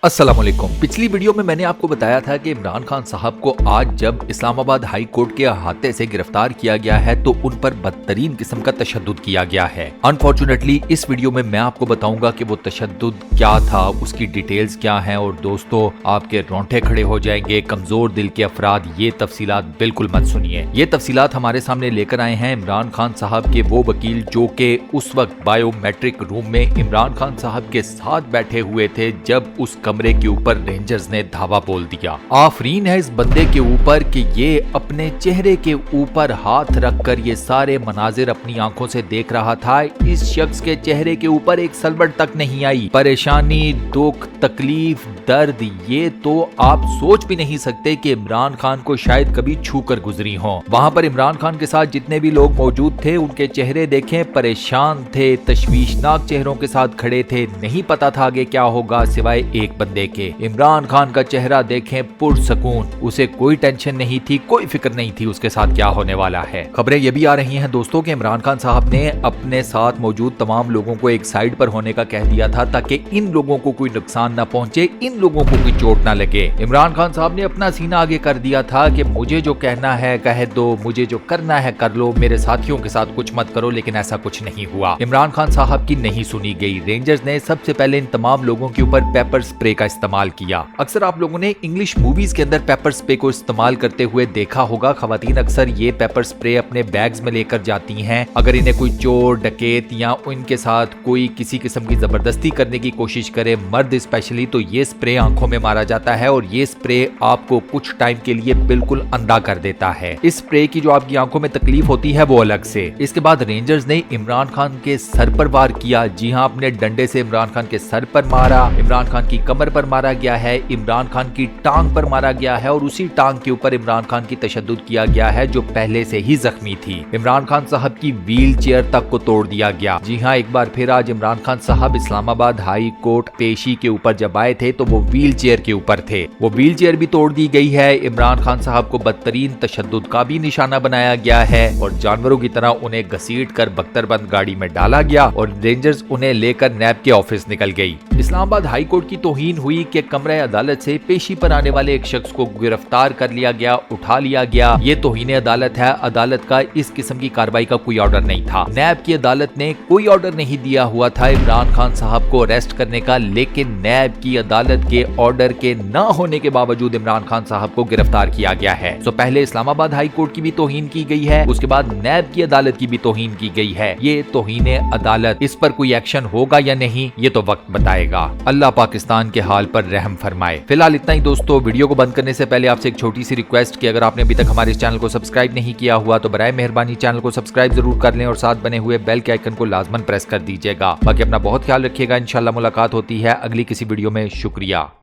अस्सलाम वालेकुम। पिछली वीडियो में मैंने आपको बताया था कि इमरान खान साहब को आज जब इस्लामाबाद हाई कोर्ट के अहाते से गिरफ्तार किया गया है तो उन पर बदतरीन किस्म का तशद्दुद किया गया है। अनफॉर्चुनेटली इस वीडियो में मैं आपको बताऊंगा कि वो तशद्दुद क्या था, उसकी डिटेल्स क्या हैं और दोस्तों आपके रोंगटे खड़े हो जाएंगे। कमजोर दिल के अफराद ये तफसीलात बिल्कुल मत सुनिए। ये तफसीलात हमारे सामने लेकर आए हैं इमरान खान साहब के वो वकील जो कि उस वक्त बायोमेट्रिक रूम में इमरान खान साहब के साथ बैठे हुए थे जब उस कमरे के ऊपर रेंजर्स ने धावा बोल दिया। आफरीन है इस बंदे के ऊपर कि ये अपने चेहरे के ऊपर हाथ रखकर ये सारे मनाजिर अपनी आंखों से देख रहा था। इस शख्स के चेहरे के ऊपर एक सलवट तक नहीं आई। परेशानी, दुख, तकलीफ, दर्द, ये तो आप सोच भी नहीं सकते कि इमरान खान को शायद कभी छू कर गुजरी हो। वहां पर इमरान खान के साथ जितने भी लोग मौजूद थे उनके चेहरे देखें परेशान थे, तशवीशनाक चेहरों के साथ खड़े थे। नहीं पता था आगे क्या होगा सिवाय एक बंदे के। इमरान खान का चेहरा देखें पुरसकून, उसे कोई टेंशन नहीं थी, कोई फिक्र नहीं थी उसके साथ क्या होने वाला है। खबरें ये भी आ रही हैं दोस्तों कि इमरान खान साहब ने अपने साथ मौजूद तमाम लोगों को एक साइड पर होने का कह दिया था ताकि इन लोगों को कोई नुकसान ना पहुंचे, इन लोगों को कोई चोट ना लगे। इमरान खान साहब ने अपना सीना आगे कर दिया था कि मुझे जो कहना है कह दो, मुझे जो करना है कर लो, मेरे साथियों के साथ कुछ मत करो। लेकिन ऐसा कुछ नहीं हुआ। इमरान खान साहब की नहीं सुनी गई। रेंजर्स ने सबसे पहले इन तमाम लोगों के ऊपर पेपर स्प्रे का इस्तेमाल किया। अक्सर आप लोगों ने इंग्लिश मूवीज के अंदर पेपर स्प्रे को इस्तेमाल करते हुए देखा होगा। खवातीन अक्सर ये पेपर स्प्रे अपने बैग्स में लेकर जाती हैं। अगर इन्हें कोई चोर, डकैत या इनके साथ कोई किसी किस्म की जबरदस्ती करने की कोशिश करे, मर्द स्पेशली, तो ये स्प्रे आंखों में मारा जाता है और ये स्प्रे आपको कुछ टाइम के लिए बिल्कुल अंधा कर देता है। इस स्प्रे की जो आपकी आंखों में तकलीफ होती है वो अलग से। इसके बाद रेंजर्स ने इमरान खान के सर पर वार किया। जी हाँ, अपने डंडे से इमरान खान के सर पर मारा, इमरान खान की कमर पर मारा गया है, इमरान खान की टांग पर मारा गया है और उसी टांग के ऊपर इमरान खान की तशद्दुद किया गया है जो पहले से ही जख्मी थी। इमरान खान साहब की व्हील चेयर तक को तोड़ दिया गया। जी हाँ, एक बार फिर आज इमरान खान साहब इस्लामाबाद हाई कोर्ट पेशी के ऊपर जब आए थे तो वो व्हील चेयर के ऊपर थे। वो व्हील चेयर भी तोड़ दी गई है। इमरान खान साहब को बदतरीन तशद्दुद का भी निशाना बनाया गया है और जानवरों की तरह उन्हें घसीट कर बख्तरबंद गाड़ी में डाला गया और रेंजर्स उन्हें लेकर नैब के ऑफिस निकल गई। इस्लामाबाद हाई कोर्ट की तौहीन हुई कि कमरे अदालत से पेशी पर आने वाले एक शख्स को गिरफ्तार कर लिया गया, उठा लिया गया। ये तौहीन अदालत है। अदालत का इस किस्म की कार्रवाई का कोई ऑर्डर नहीं था। नैब की अदालत ने कोई ऑर्डर नहीं दिया हुआ था इमरान खान साहब को अरेस्ट करने का, लेकिन नैब की अदालत के ऑर्डर के न होने के बावजूद इमरान खान साहब को गिरफ्तार किया गया है। तो पहले इस्लामाबाद हाई कोर्ट की भी तौहीन की गई है, उसके बाद नैब की अदालत की भी तौहीन की गई है। ये तौहीन अदालत, इस पर कोई एक्शन होगा या नहीं ये तो वक्त बताएगा। अल्लाह पाकिस्तान के हाल पर रहम फरमाए। फिलहाल इतना ही दोस्तों। वीडियो को बंद करने से पहले आपसे एक छोटी सी रिक्वेस्ट कि अगर आपने अभी तक हमारे इस चैनल को सब्सक्राइब नहीं किया हुआ तो बराए मेहरबानी चैनल को सब्सक्राइब जरूर कर लें और साथ बने हुए बेल के आइकन को लाजमन प्रेस कर दीजिएगा। बाकी अपना बहुत ख्याल रखिएगा। इंशाल्लाह मुलाकात होती है अगली किसी वीडियो में। शुक्रिया।